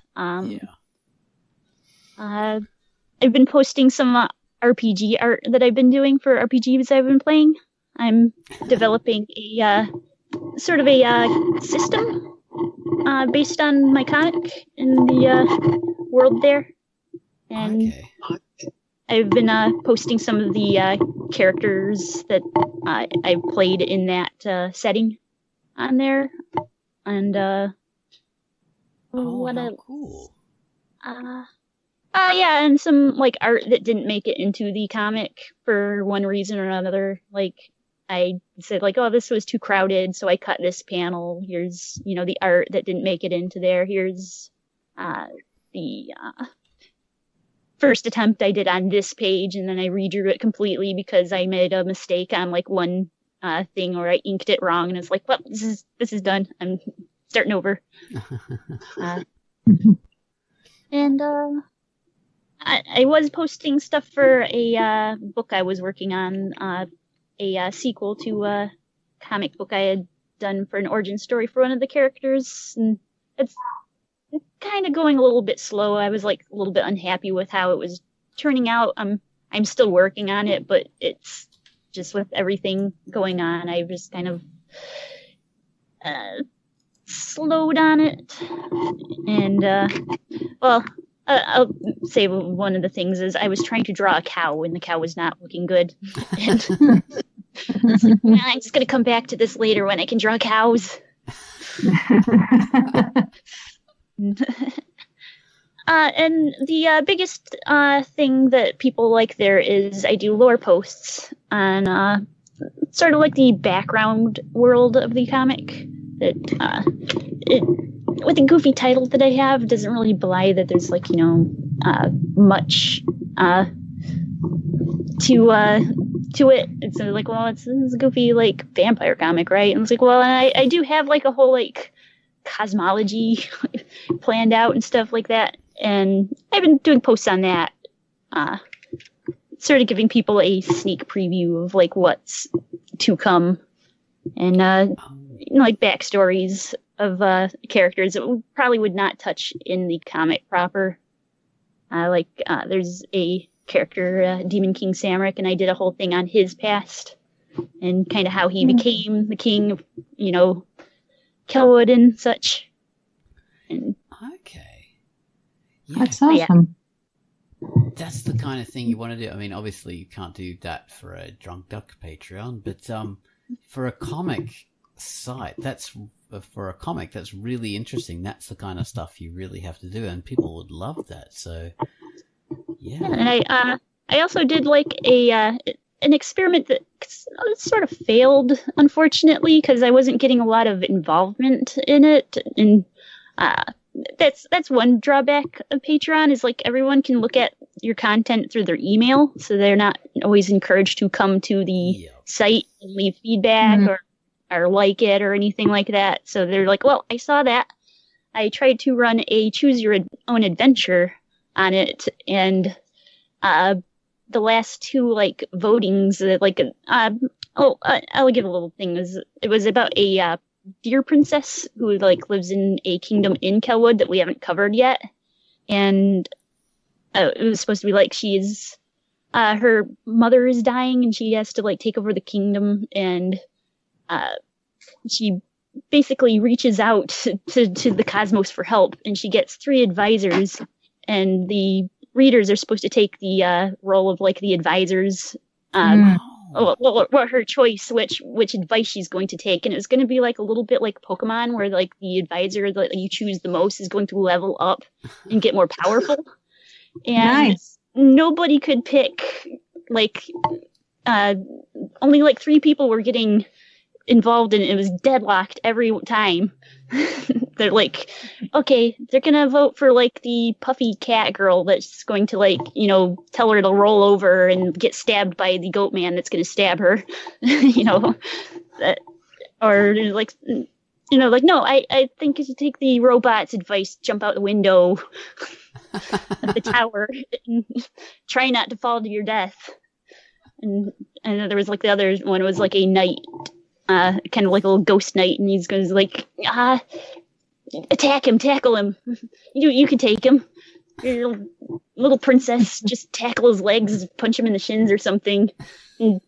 I've been posting some RPG art that I've been doing for RPGs I've been playing. I'm developing a sort of a system based on my comic in the world there. And I've been posting some of the characters that I played in that setting on there. And cool. Yeah, and some like art that didn't make it into the comic for one reason or another. Like I said, like, oh, this was too crowded, so I cut this panel. Here's, the art that didn't make it into there. Here's the first attempt I did on this page, and then I redrew it completely because I made a mistake on like one thing, or I inked it wrong, and it's like, well, this is done. I'm starting over. And I was posting stuff for a book I was working on, a sequel to a comic book I had done for an origin story for one of the characters, and it's kind of going a little bit slow. I was like a little bit unhappy with how it was turning out. I'm still working on it, but it's just with everything going on, I just kind of slowed on it. And I'll say one of the things is I was trying to draw a cow and the cow was not looking good. And it's like, I'm just going to come back to this later when I can draw cows. And the biggest thing that people like there is I do lore posts on sort of like the background world of the comic. That with the goofy title that I have, doesn't really belie that there's like much to it. It's like, well, it's a goofy like vampire comic, right? And it's like, well, I do have like a whole like cosmology planned out and stuff like that, and I've been doing posts on that, sort of giving people a sneak preview of like what's to come, and like backstories of characters that probably would not touch in the comic proper. There's a character, Demon King Samric, and I did a whole thing on his past and kind of how he became the king of, Kelwood and such. And, okay. Yeah. That's awesome. That's the kind of thing you want to do. I mean, obviously you can't do that for a Drunk Duck Patreon, but for a comic site, that's really interesting. That's the kind of stuff you really have to do, and people would love that. So, yeah. And I also did like an experiment that sort of failed, unfortunately, because I wasn't getting a lot of involvement in it, and that's one drawback of Patreon is like everyone can look at your content through their email, so they're not always encouraged to come to the site and leave feedback or like it or anything like that. So they're like, well, I saw that. I tried to run a choose your own adventure on it, and the last two like votings, I'll give a little thing. It was about a deer princess who like lives in a kingdom in Kelwood that we haven't covered yet, and it was supposed to be like she's her mother is dying and she has to like take over the kingdom, and she basically reaches out to the cosmos for help, and she gets 3 advisors, and the readers are supposed to take the role of like the advisors, what her choice, which advice she's going to take, and it was going to be like a little bit like Pokemon, where like the advisor that you choose the most is going to level up and get more powerful. And nobody could pick like only like 3 people were getting involved in it. It was deadlocked every time. They're like, okay, they're gonna vote for like the puffy cat girl that's going to like, tell her to roll over and get stabbed by the goat man that's gonna stab her, or like, like, no, I think you should take the robot's advice, jump out the window of the tower and try not to fall to your death. And there was like the other one was like a knight kind of like a little ghost knight, and he's going to like, attack him, tackle him. You can take him. Your little princess, just tackle his legs, punch him in the shins or something. And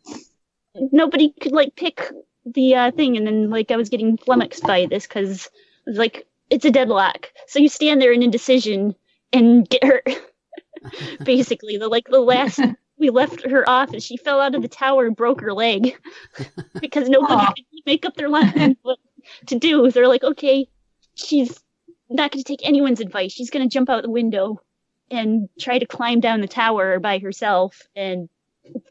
nobody could like pick the thing, and then like I was getting flummoxed by this because it was like it's a deadlock. So you stand there in indecision and get hurt. Basically, the last we left her off, and she fell out of the tower and broke her leg because nobody could make up their mind what to do. They're like, okay, she's not going to take anyone's advice. She's going to jump out the window and try to climb down the tower by herself, and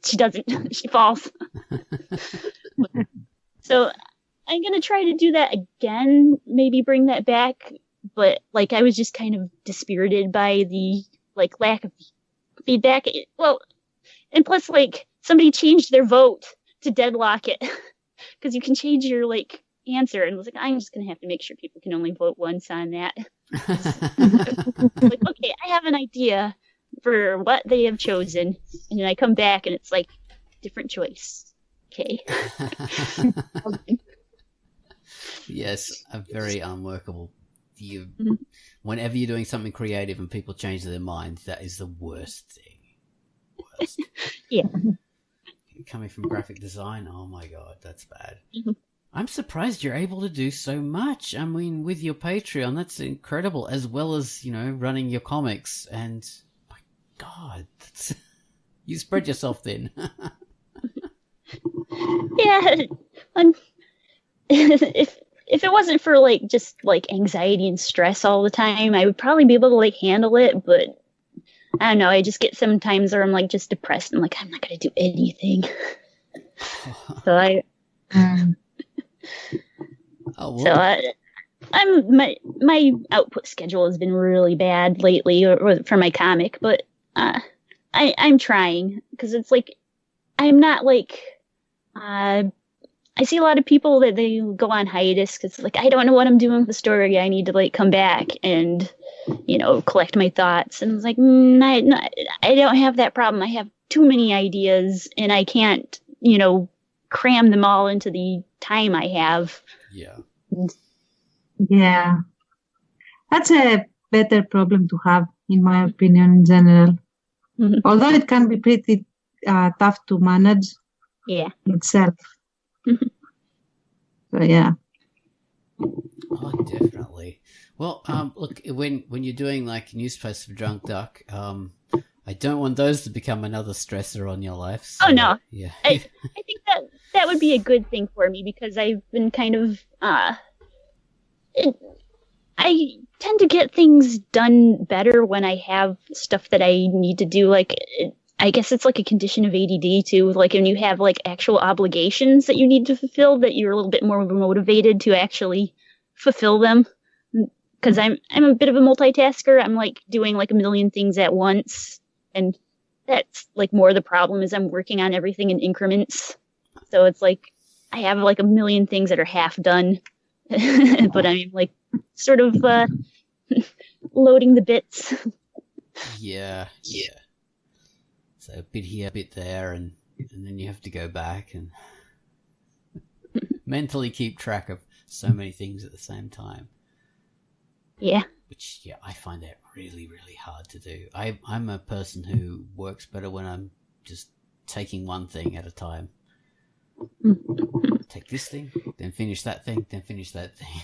she doesn't. She falls. So I'm going to try to do that again, maybe bring that back. But like I was just kind of dispirited by the like lack of feedback. Well, and plus like somebody changed their vote to deadlock it because you can change your like answer, and I was like, I'm just gonna have to make sure people can only vote once on that. Like, okay, I have an idea for what they have chosen, and then I come back and it's like different choice. Okay. Yes, a very unworkable. Whenever you're doing something creative and people change their minds, that is the worst thing. Worst. Yeah. Coming from graphic design, oh my god, that's bad. Mm-hmm. I'm surprised you're able to do so much. I mean, with your Patreon, that's incredible, as well as, running your comics. And, my God, you spread yourself thin. Yeah. If it wasn't for, like, just, like, anxiety and stress all the time, I would probably be able to, like, handle it. But, I don't know, I just get some times where I'm, like, just depressed. I'm like, I'm not going to do anything. So I... Oh, so my output schedule has been really bad lately for my comic, but I'm trying because it's like I'm not like I see a lot of people that they go on hiatus because like I don't know what I'm doing with the story. I need to like come back and collect my thoughts, and it's like I don't have that problem. I have too many ideas and I can't cram them all into the time I have. Yeah, that's a better problem to have, in my opinion, in general. Mm-hmm. Although it can be pretty tough to manage itself. Mm-hmm. So yeah. Oh, definitely. Well, look, when you're doing like newspapers for Drunk Duck, I don't want those to become another stressor on your life. So, oh no, yeah. I think that would be a good thing for me because I've been kind of I tend to get things done better when I have stuff that I need to do. Like, I guess it's like a condition of ADD too. Like when you have like actual obligations that you need to fulfill, that you're a little bit more motivated to actually fulfill them. Because I'm a bit of a multitasker. I'm like doing like a million things at once, and that's like more the problem is I'm working on everything in increments. So it's like I have like a million things that are half done, but I'm like sort of loading the bits. Yeah. So a bit here, a bit there, and then you have to go back and mentally keep track of so many things at the same time. Yeah. Which, I find that really, really hard to do. I'm a person who works better when I'm just taking one thing at a time. Take this thing, then finish that thing, then finish that thing.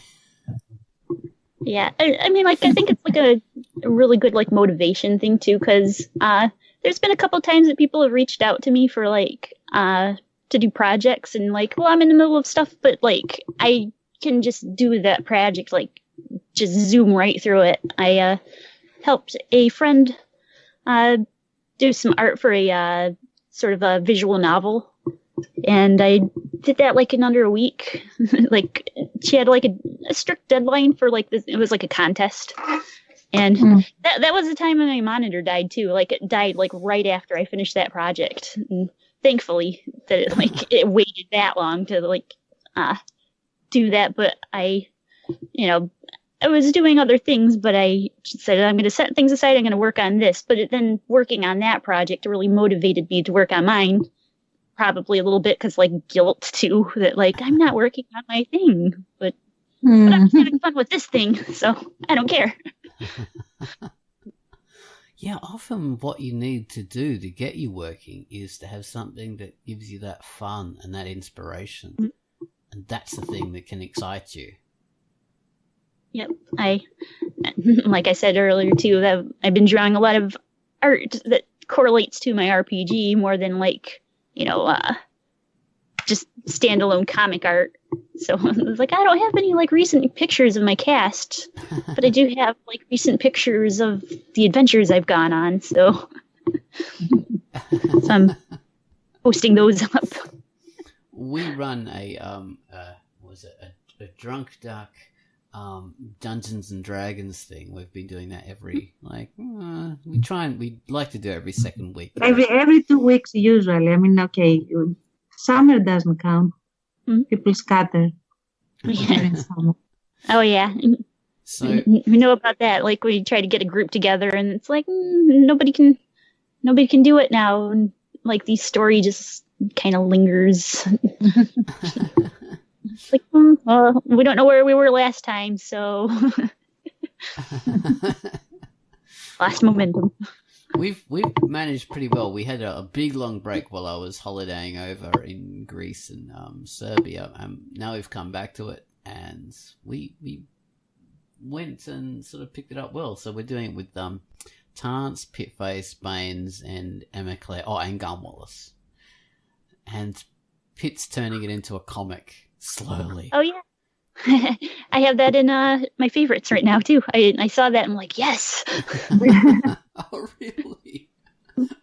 Yeah, I mean, like, I think it's like a really good, like, motivation thing, too, because there's been a couple times that people have reached out to me for, like, to do projects, and, like, well, I'm in the middle of stuff, but, like, I can just do that project, like, just zoom right through it. I helped a friend do some art for a sort of a visual novel, and I did that like in under a week. Like she had like a strict deadline for like this. It was like a contest, and that was the time when my monitor died too. Like it died like right after I finished that project. And thankfully that it waited that long to like do that. But I was doing other things, but I said, I'm going to set things aside. I'm going to work on this. But then working on that project really motivated me to work on mine. probably a little bit because like guilt too, that like I'm not working on my thing, but Mm-hmm. I'm having fun with this thing, so I don't care. Yeah, often what you need to do to get you working is to have something that gives you that fun and that inspiration. And that's the thing that can excite you. Yep. Like I said earlier too, that I've been drawing a lot of art that correlates to my RPG more than like, just standalone comic art. So I was like, I don't have any like recent pictures of my cast, but I do have like recent pictures of the adventures I've gone on. So, I'm posting those up. We run a Drunk Duck Dungeons and Dragons thing. We've been doing that every we'd like to do it every second week. Every 2 weeks usually. I mean, okay, summer doesn't count. People scatter during summer. Oh yeah. So we know about that. Like we try to get a group together, and it's like nobody can do it now, and like the story just kind of lingers. Like, well, we don't know where we were last time, so lost momentum. We've managed pretty well. We had a big long break while I was holidaying over in Greece and Serbia. Now we've come back to it, and we went and sort of picked it up well. So we're doing it with Tance, Pitface, Baines, and Emma Claire. Oh, and Gun Wallace. And Pitt's turning it into a comic slowly. Oh yeah. I have that in my favorites right now too. I saw that and I'm like, yes. Oh really?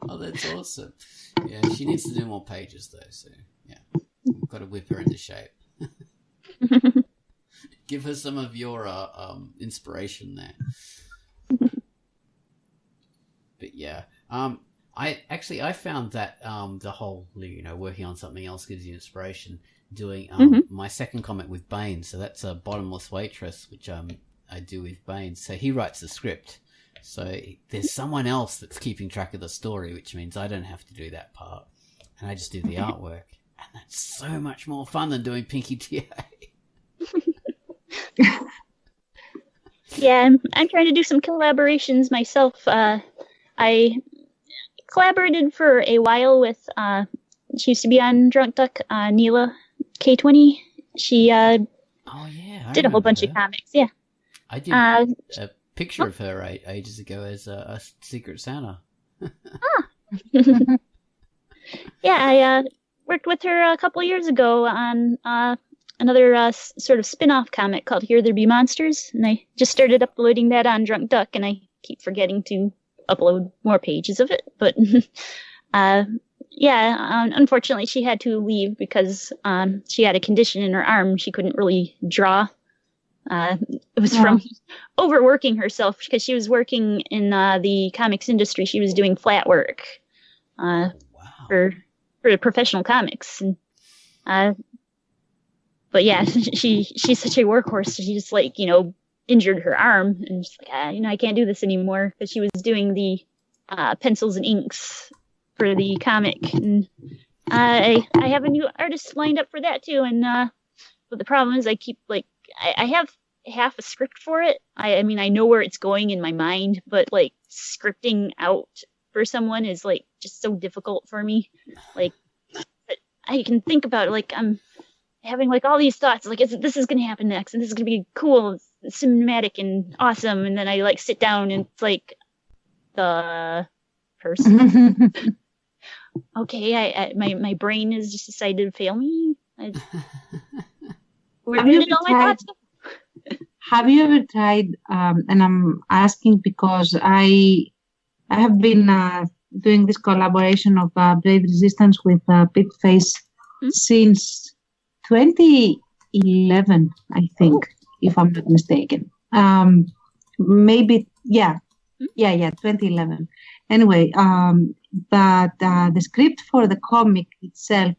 Oh, that's awesome. Yeah, she needs to do more pages though, so yeah. We've got to whip her into shape. Give her some of your inspiration there. But yeah. I found that the whole working on something else gives you inspiration. Doing my second comic with Baines, so that's a Bottomless Waitress, which I do with Baines. So he writes the script, so there's someone else that's keeping track of the story, which means I don't have to do that part, and I just do the artwork, and that's so much more fun than doing Pinky TA. Yeah, I'm trying to do some collaborations myself. I collaborated for a while with she used to be on Drunk Duck, Neela K20. She did a whole bunch of comics. Yeah, I did a picture of her ages ago as a Secret Santa. Yeah, I worked with her a couple of years ago on another sort of spin-off comic called Here There Be Monsters, and I just started uploading that on Drunk Duck, and I keep forgetting to upload more pages of it, but unfortunately she had to leave because she had a condition in her arm. She couldn't really draw. It was from overworking herself because she was working in the comics industry. She was doing flat work for professional comics. And, but yeah, she's such a workhorse. She just injured her arm and just I can't do this anymore, because she was doing the pencils and inks for the comic, and I have a new artist lined up for that too. And but the problem is I keep I have half a script for it. I mean I know where it's going in my mind, but scripting out for someone is just so difficult for me. I can think about it, I'm having all these thoughts this is going to happen next, and this is going to be cool, cinematic and awesome, and then I sit down and it's the person. Okay, my brain has just decided to fail me. Where did all my thoughts go? Have you ever tried, and I'm asking because I have been doing this collaboration of Brave Resistance with Pitface since 2011, I think, if I'm not mistaken. Maybe, 2011. Anyway, but the script for the comic itself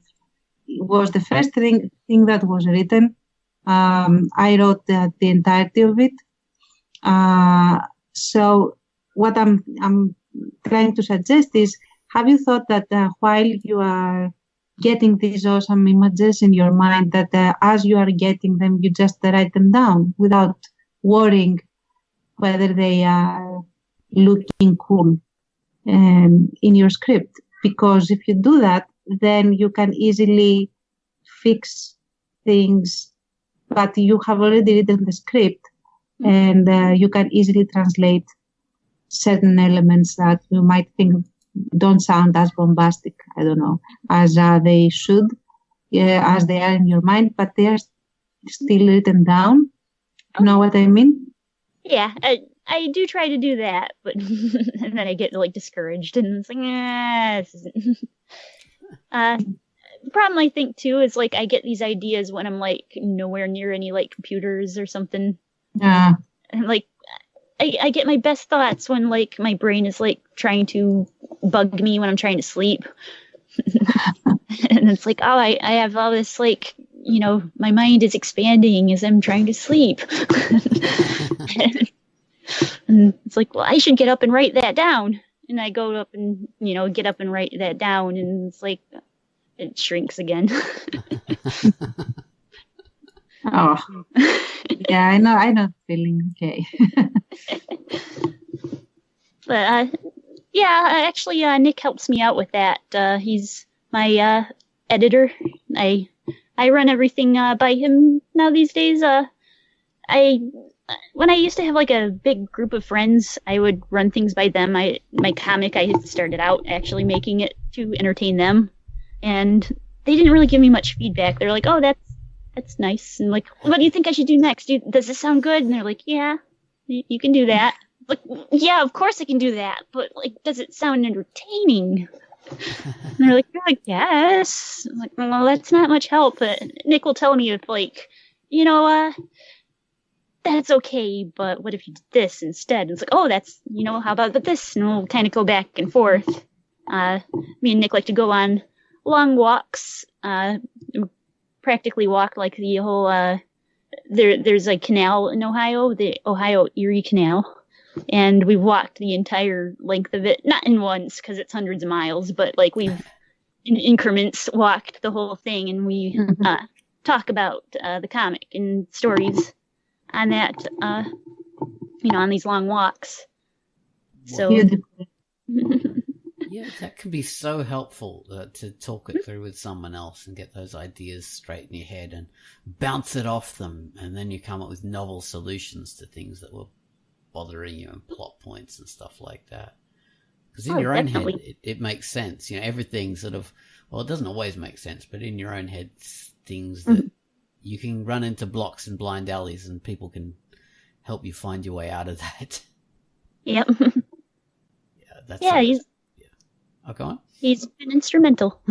was the first thing that was written. I wrote the entirety of it. So what I'm trying to suggest is, have you thought that while you are getting these awesome images in your mind that as you are getting them, you just write them down without worrying whether they are looking cool in your script. Because if you do that, then you can easily fix things, but you have already written the script, and you can easily translate certain elements that you might think don't sound as bombastic, I don't know, as they should, as they are in your mind, but they are still written down. You know what I mean? Yeah, I do try to do that, but and then I get like discouraged, and it's like, this isn't. The problem I think too is like I get these ideas when I'm like nowhere near any like computers or something. Yeah. And like I get my best thoughts when like my brain is like trying to bug me when I'm trying to sleep. And it's like, oh, I have all this like, you know, my mind is expanding as I'm trying to sleep. And it's like, well, I should get up and write that down. And I go up and, you know, get up and write that down. And it's like, it shrinks again. Oh, yeah, I know the feeling. Okay. But yeah, actually, Nick helps me out with that. He's my editor. I run everything by him now these days. When I used to have like a big group of friends, I would run things by them. My comic, I started out actually making it to entertain them, and they didn't really give me much feedback. They're like, "Oh, that's nice," and like, "What do you think I should do next? Does this sound good?" And they're like, "Yeah, you can do that." Like, yeah, of course I can do that, but like, does it sound entertaining? And they're like, "I guess." I'm like, well, that's not much help. But Nick will tell me if like, you know, that's okay, but what if you did this instead? And it's like, oh, that's, you know, how about this? And we'll kind of go back and forth. Me and Nick like to go on long walks, practically walk like the whole, there's a canal in Ohio, the Ohio Erie Canal. And we've walked the entire length of it, not in once because it's hundreds of miles, but like we've in increments walked the whole thing, and we talk about the comic and stories on that, you know, on these long walks. So yeah, that can be so helpful to talk it through with someone else and get those ideas straight in your head and bounce it off them, and then you come up with novel solutions to things that were bothering you and plot points and stuff like that. Because in your own head, it makes sense. You know, everything sort of, well, it doesn't always make sense, but in your own head, things that you can run into blocks and blind alleys and people can help you find your way out of that. Yep. Yeah, that's he's... Yeah. Okay. On. He's been instrumental.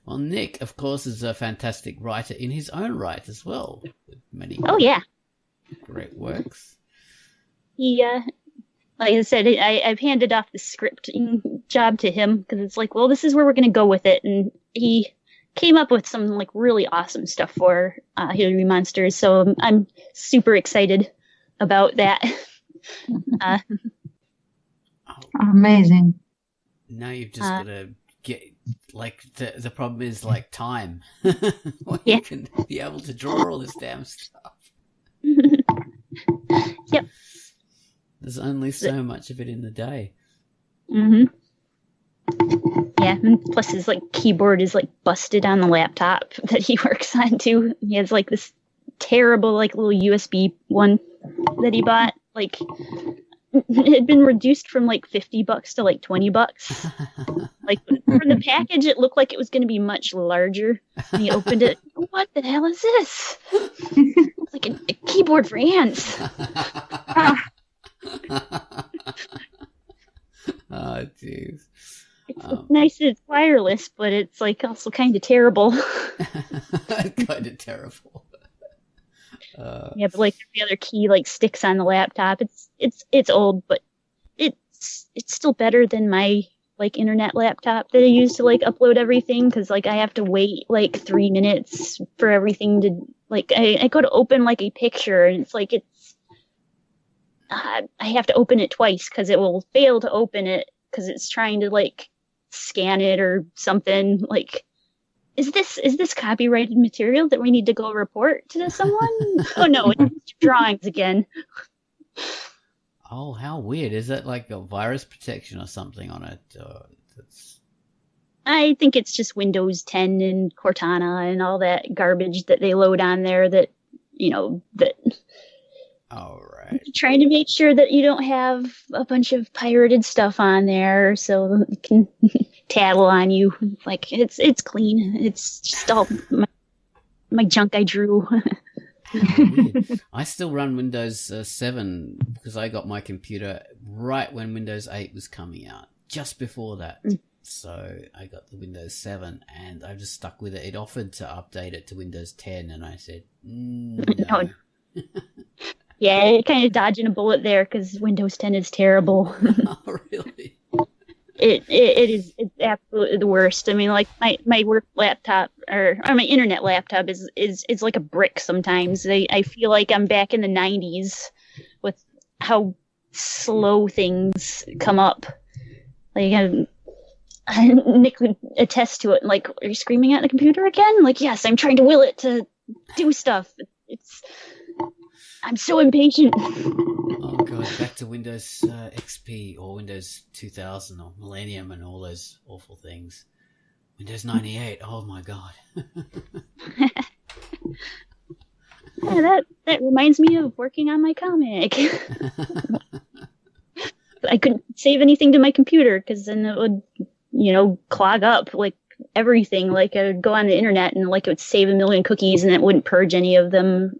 Well, Nick, of course, is a fantastic writer in his own right as well. With many great works. He, like I said, I've handed off the scripting job to him because it's like, well, this is where we're going to go with it. And he came up with some like really awesome stuff for Hillary Monsters. So I'm super excited about that. Amazing. Now you've just got to get, like, the problem is like time. You can be able to draw all this damn stuff. Yep. There's only so much of it in the day. Yeah, and plus his like keyboard is like busted on the laptop that he works on too. He has like this terrible like little USB one that he bought. Like it had been reduced from like $50 to like $20. Like for the package, it looked like it was going to be much larger. And he opened it. What the hell is this? It's like a keyboard for ants. Oh, jeez. It's nice that it's wireless, but it's like also kind of terrible. Kind of terrible. Yeah, but like every other key like sticks on the laptop. It's old, but it's still better than my like internet laptop that I use to like upload everything, because like I have to wait like 3 minutes for everything to like I go to open like a picture and it's like I have to open it twice because it will fail to open it because it's trying to like scan it or something. Like, is this copyrighted material that we need to go report to someone? Oh no, it's drawings again. Oh, how weird. Is that like a virus protection or something on it? I think it's just Windows 10 and Cortana and all that garbage that they load on there that, that... Oh, right. Trying to make sure that you don't have a bunch of pirated stuff on there so it can tattle on you. Like, it's clean. It's just all my junk I drew. I still run Windows 7 because I got my computer right when Windows 8 was coming out, just before that. So I got the Windows 7 and I just stuck with it. It offered to update it to Windows 10 and I said, no. Yeah, kind of dodging a bullet there because Windows 10 is terrible. Oh, really? It's absolutely the worst. I mean, like my work laptop or my internet laptop is like a brick sometimes. I feel like I'm back in the 90s with how slow things come up. Like Nick would attest to it. Like, are you screaming at the computer again? Like, yes, I'm trying to will it to do stuff. I'm so impatient. Oh god, back to Windows XP or Windows 2000 or Millennium and all those awful things. Windows 98, oh my god. Yeah, that reminds me of working on my comic. I couldn't save anything to my computer because then it would, clog up like everything. Like I would go on the internet and like it would save a million cookies and it wouldn't purge any of them.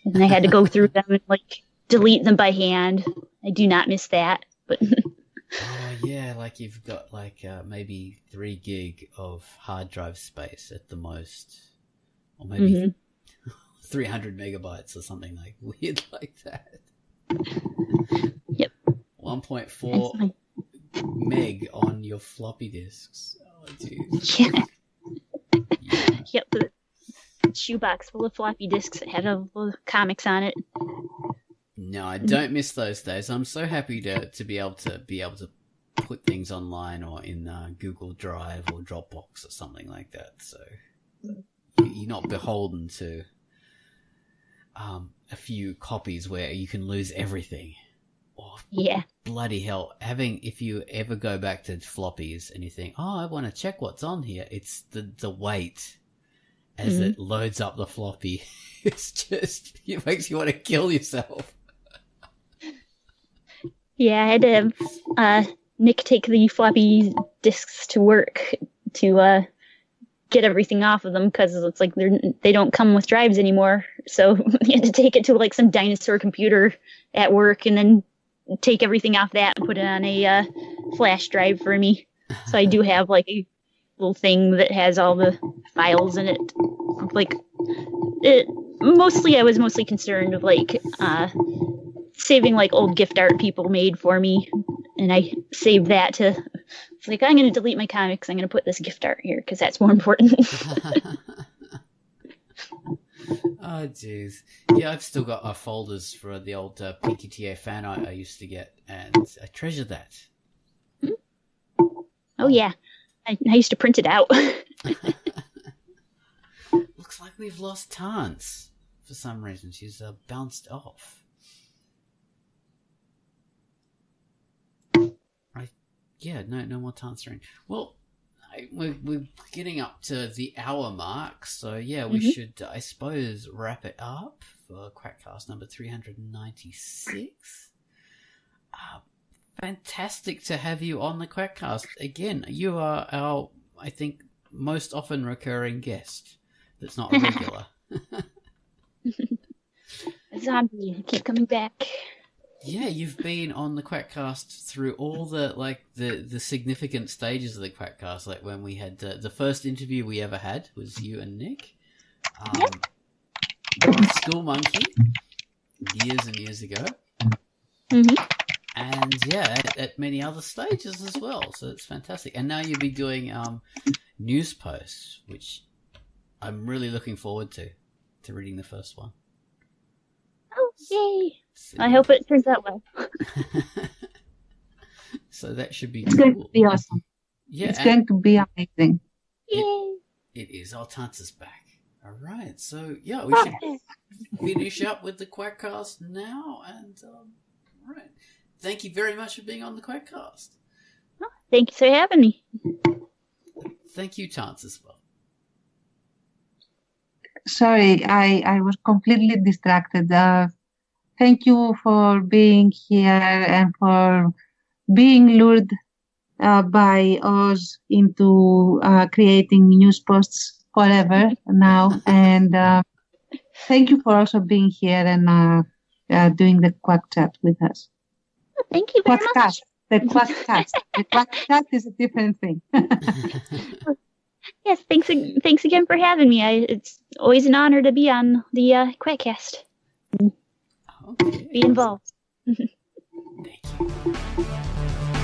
And I had to go through them and like delete them by hand. I do not miss that. But oh yeah, like you've got like maybe 3 gig of hard drive space at the most, or maybe 300 megabytes or something like weird like that. Yep. 1.4 meg on your floppy disks. Oh, dude. Yeah. Yep. The shoebox full of floppy disks that had all the comics on it. No, I don't miss those days. I'm so happy to be able to put things online or in Google Drive or Dropbox or something like that. So you're not beholden to a few copies where you can lose everything. Oh, yeah. Bloody hell. If you ever go back to floppies and you think, oh, I want to check what's on here, it's the weight as it loads up the floppy. It's just, it makes you want to kill yourself. Yeah, I had to have Nick take the floppy disks to work to get everything off of them because it's like they don't come with drives anymore. So he had to take it to like some dinosaur computer at work and then take everything off that and put it on a flash drive for me. So I do have like a little thing that has all the files in it. Like I was mostly concerned with like saving like old gift art people made for me, and I saved that to. It's like I'm going to delete my comics. I'm going to put this gift art here because that's more important. Oh jeez, yeah, I've still got folders for the old PKTA fan art I used to get, and I treasure that. Oh yeah, I used to print it out. Looks like we've lost Tance for some reason. She's bounced off. No more answering. Well, we're getting up to the hour mark, so yeah, we should, I suppose, wrap it up for Quackast number 396. Fantastic to have you on the Quackast again. You are our, I think, most often recurring guest. That's not a regular. Zombie, keep coming back. Yeah, you've been on the Quackast through all the significant stages of the Quackast. Like when we had the first interview we ever had was you and Nick. School Monkey, years and years ago. And yeah, at many other stages as well. So it's fantastic. And now you'll be doing news posts, which I'm really looking forward to reading the first one. Oh, yay! I hope it turns out well. So that should be It's going to be awesome. Yeah, it's going to be amazing. Yay! It is. Our Tanta's back. All right. So, yeah, we should finish up with the Quackast now. And, all right. Thank you very much for being on the Quackast. Oh, thank you for having me. Thank you, Tance, as well. Sorry, I was completely distracted. Thank you for being here and for being lured by us into creating news posts forever now. And thank you for also being here and doing the Quack Chat with us. Thank you very much. The Quackast. The Quackast is a different thing. Yes, thanks again for having me. It's always an honor to be on the Quackast. Okay. Be involved. Thank you.